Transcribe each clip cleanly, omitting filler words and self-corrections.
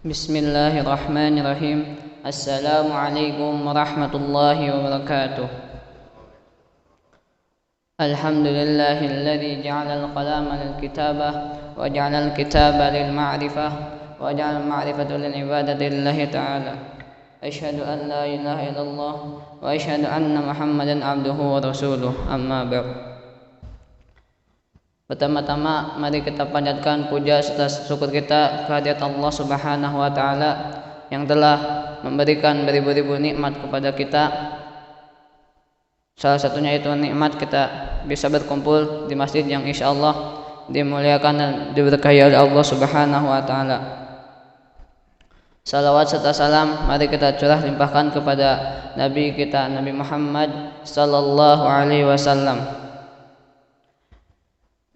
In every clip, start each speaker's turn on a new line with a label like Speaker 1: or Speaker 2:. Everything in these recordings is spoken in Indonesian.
Speaker 1: Bismillahirrahmanirrahim. Assalamualaikum warahmatullahi wabarakatuh. Alhamdulillahilladzi ja'ala al-qalama lil-kitabah wa ja'ala al-kitaba lil-ma'rifah wa ja'ala al-ma'rifata lil-ibadati lillahi ta'ala. Asyhadu an la ilaha illallah wa asyhadu anna Muhammadan abduhu wa rasuluh. Amma ba'd. Pertama-tama mari kita panjatkan puja serta syukur kita kehadirat Allah Subhanahu wa taala yang telah memberikan beribu-ribu nikmat kepada kita. Salah satunya itu nikmat kita bisa berkumpul di masjid yang insyaallah dimuliakan dan diberkahi oleh Allah Subhanahu wa taala. Salawat serta salam mari kita curah limpahkan kepada Nabi kita Nabi Muhammad sallallahu alaihi wasallam.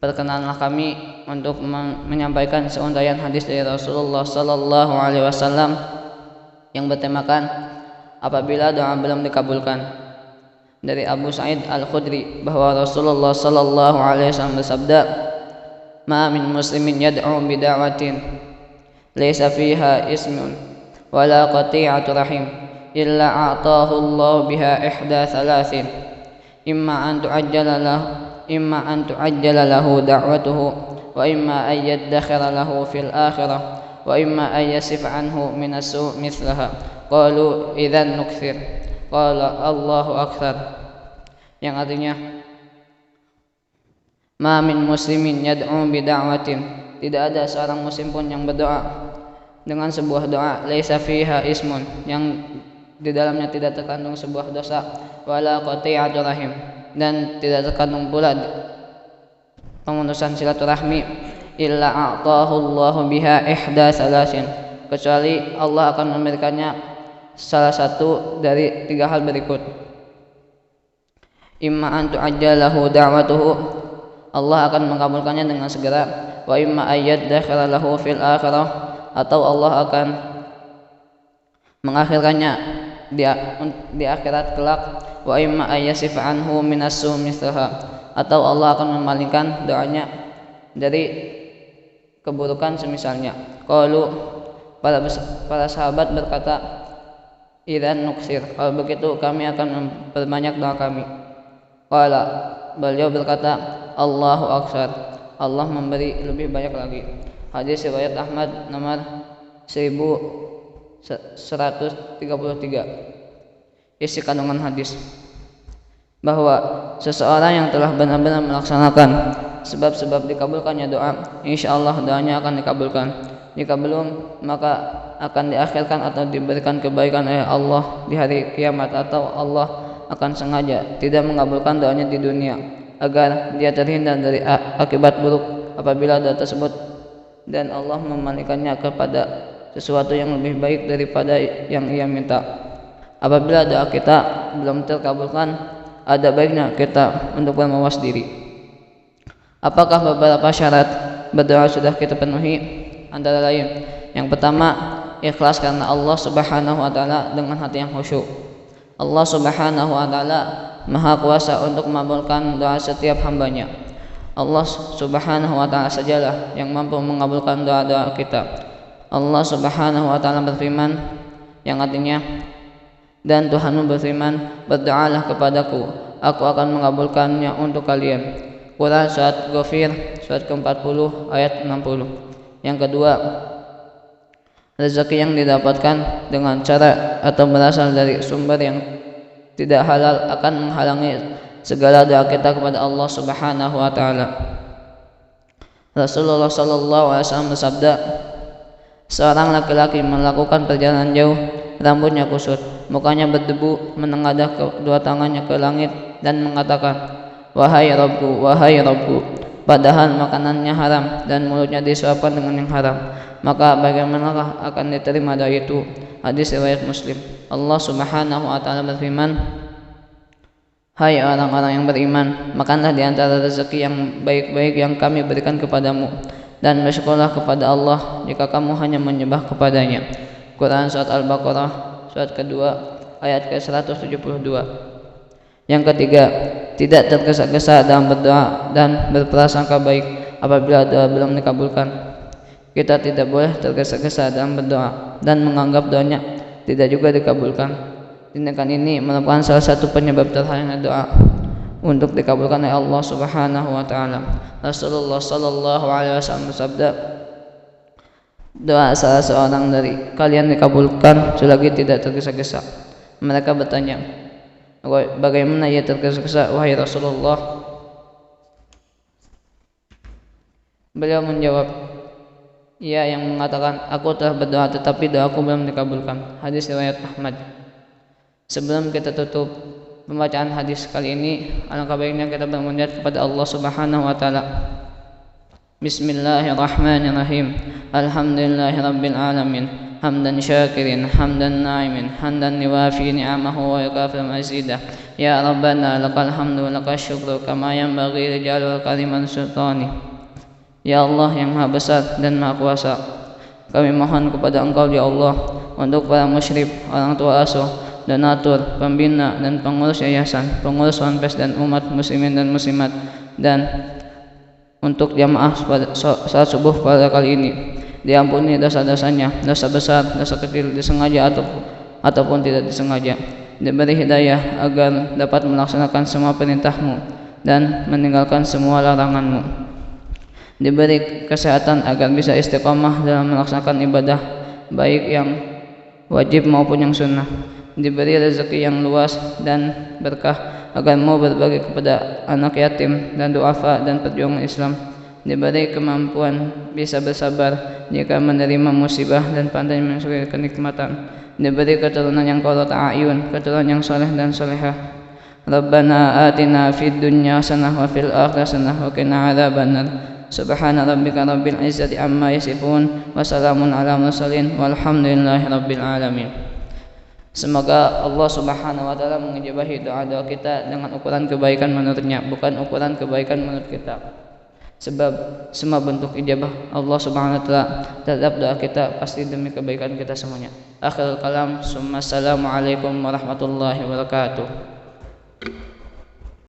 Speaker 1: Perkenanlah kami untuk menyampaikan seuntayan hadis dari Rasulullah sallallahu alaihi wasallam yang bertemakan apabila doa belum dikabulkan. Dari Abu Sa'id Al-Khudri bahwa Rasulullah sallallahu alaihi wasallam bersabda, "Ma min muslimin yad'u bi da'watin laysa fiha ismun wala qati'atu rahim illa a'tahu Allah biha ihda thalathin imma an tu'ajjala lahu da'watuhu wa imma an yaddakhira lahu fil akhirah wa imma an yasif anhu min as-su' mithlaha qalu idzan nukthir qala Allahu akbar." Yang artinya ma min muslimin yad'u bi da'watin, tidak ada seorang muslim pun yang berdoa dengan sebuah doa laisa fiha ismun, yang di dalamnya tidak terkandung sebuah dosa, wala qati'atu rahim, dan tidak terkandung pula pemutusan silaturahmi, illa a'tahu Allahu biha ihda salasin, kecuali Allah akan memberikannya salah satu dari tiga hal berikut. Imma an tu'ajjalahu da'watuhu, Allah akan mengabulkannya dengan segera, wa imma ayyaddakhira lahu fil akhirah, atau Allah akan mengakhirkannya di akhirat kelak, wa imma ayyasif anhu minassu mithlaha, atau Allah akan memalingkan doanya dari keburukan semisalnya. Qalu, para sahabat berkata, idzan nuksir, kalau begitu kami akan memperbanyak doa kami. Qala, beliau berkata, Allahu akbar, Allah memberi lebih banyak lagi. Hadis riwayat Ahmad nomor 1133. Isi kandungan hadis bahwa seseorang yang telah benar-benar melaksanakan sebab-sebab dikabulkannya doa, insyaallah doanya akan dikabulkan. Jika belum, maka akan diakhirkan atau diberikan kebaikan oleh Allah di hari kiamat, atau Allah akan sengaja tidak mengabulkan doanya di dunia agar dia terhindar dari akibat buruk apabila doa tersebut, dan Allah memalingkannya kepada sesuatu yang lebih baik daripada yang ia minta. Apabila doa kita belum terkabulkan, ada baiknya kita untuk bermawas diri. Apakah beberapa syarat berdoa sudah kita penuhi? Antara lain, yang pertama, ikhlas karena Allah Subhanahu wa taala dengan hati yang khusyuk. Allah Subhanahu wa taala Maha kuasa untuk mengabulkan doa setiap hambanya. Allah Subhanahu wa taala sajalah yang mampu mengabulkan doa-doa kita. Allah Subhanahu wa taala berfirman, yang artinya, dan Tuhanmu berfirman, berdoalah kepadaku, aku akan mengabulkannya untuk kalian. Quran surat Ghafir surat ke-40 ayat 60. Yang kedua, rezeki yang didapatkan dengan cara atau berasal dari sumber yang tidak halal akan menghalangi segala doa kita kepada Allah Subhanahu wa taala. Rasulullah sallallahu alaihi wasallam bersabda, seorang laki-laki melakukan perjalanan jauh, rambutnya kusut, mukanya berdebu, menengadah kedua tangannya ke langit dan mengatakan, wahai Rabbku, padahal makanannya haram dan mulutnya disuapkan dengan yang haram, maka bagaimanakah akan diterima doa itu? Hadis riwayat Muslim. Allah Subhanahu wa taala berfirman, hai orang-orang yang beriman, makanlah di antara rezeki yang baik-baik yang kami berikan kepadamu, dan bersyukurlah kepada Allah jika kamu hanya menyembah kepadanya. Quran surat Al-Baqarah surat kedua ayat ke-172. Yang ketiga, tidak tergesa-gesa dalam berdoa dan berprasangka baik apabila doa belum dikabulkan. Kita tidak boleh tergesa-gesa dalam berdoa dan menganggap doanya tidak juga dikabulkan. Tindakan ini merupakan salah satu penyebab terhalangnya doa untuk dikabulkan oleh Allah Subhanahu wa taala. Rasulullah sallallahu alaihi wasallam bersabda, doa salah seorang dari kalian dikabulkan selagi tidak tergesa-gesa. Mereka bertanya, bagaimana ia tergesa-gesa wahai Rasulullah? Beliau menjawab, ia yang mengatakan, aku telah berdoa tetapi doaku belum dikabulkan. Hadis riwayat Ahmad. Sebelum kita tutup pembacaan hadis kali ini, alangkah baiknya kita bermunajat kepada Allah Subhanahu wa taala. Bismillahirrahmanirrahim. Alhamdulillahirabbil alamin. Hamdan syakirin, hamdan na'imin, hamdan yuwafi ni'amahu wa yukafi mazidah. Ya Rabbana lakal hamdu wa lakal syukru kama yanbaghi li jalal kaliman sultani. Ya Allah yang Maha Besar dan Maha Kuasa, kami mohon kepada Engkau ya Allah untuk para musyrif, orang tua asuh, donatur, pembina dan pengurus yayasan, pengurus Ponpes dan umat muslimin dan muslimat, dan untuk jamaah salat subuh pada kali ini diampuni dosa-dosanya, dosa besar, dosa kecil, disengaja ataupun tidak disengaja, diberi hidayah agar dapat melaksanakan semua perintah-Mu dan meninggalkan semua larangan-Mu, diberi kesehatan agar bisa istiqamah dalam melaksanakan ibadah baik yang wajib maupun yang sunnah, diberi rezeki yang luas dan berkah agar mau berbagi kepada anak yatim dan duafa dan perjuangan Islam, diberi kemampuan bisa bersabar jika menerima musibah dan pandai mensyukuri kenikmatan, diberi keturunan yang qurrata a'yun, keturunan yang saleh dan salehah. Rabbana atina fid dunya hasanah wa fil akhirati hasanah wa qina adzabannar. Subhana rabbika rabbil izzati amma yasifun wa salamun ala mursalin walhamdulillahi rabbil alamin. Semoga Allah Subhanahu wa taala mengijabahi doa-doa kita dengan ukuran kebaikan menurutnya, bukan ukuran kebaikan menurut kita. Sebab semua bentuk ijabah Allah Subhanahu wa taala terhadap doa kita pasti demi kebaikan kita semuanya. Akhirul kalam, summa assalamu alaikum warahmatullahi wabarakatuh.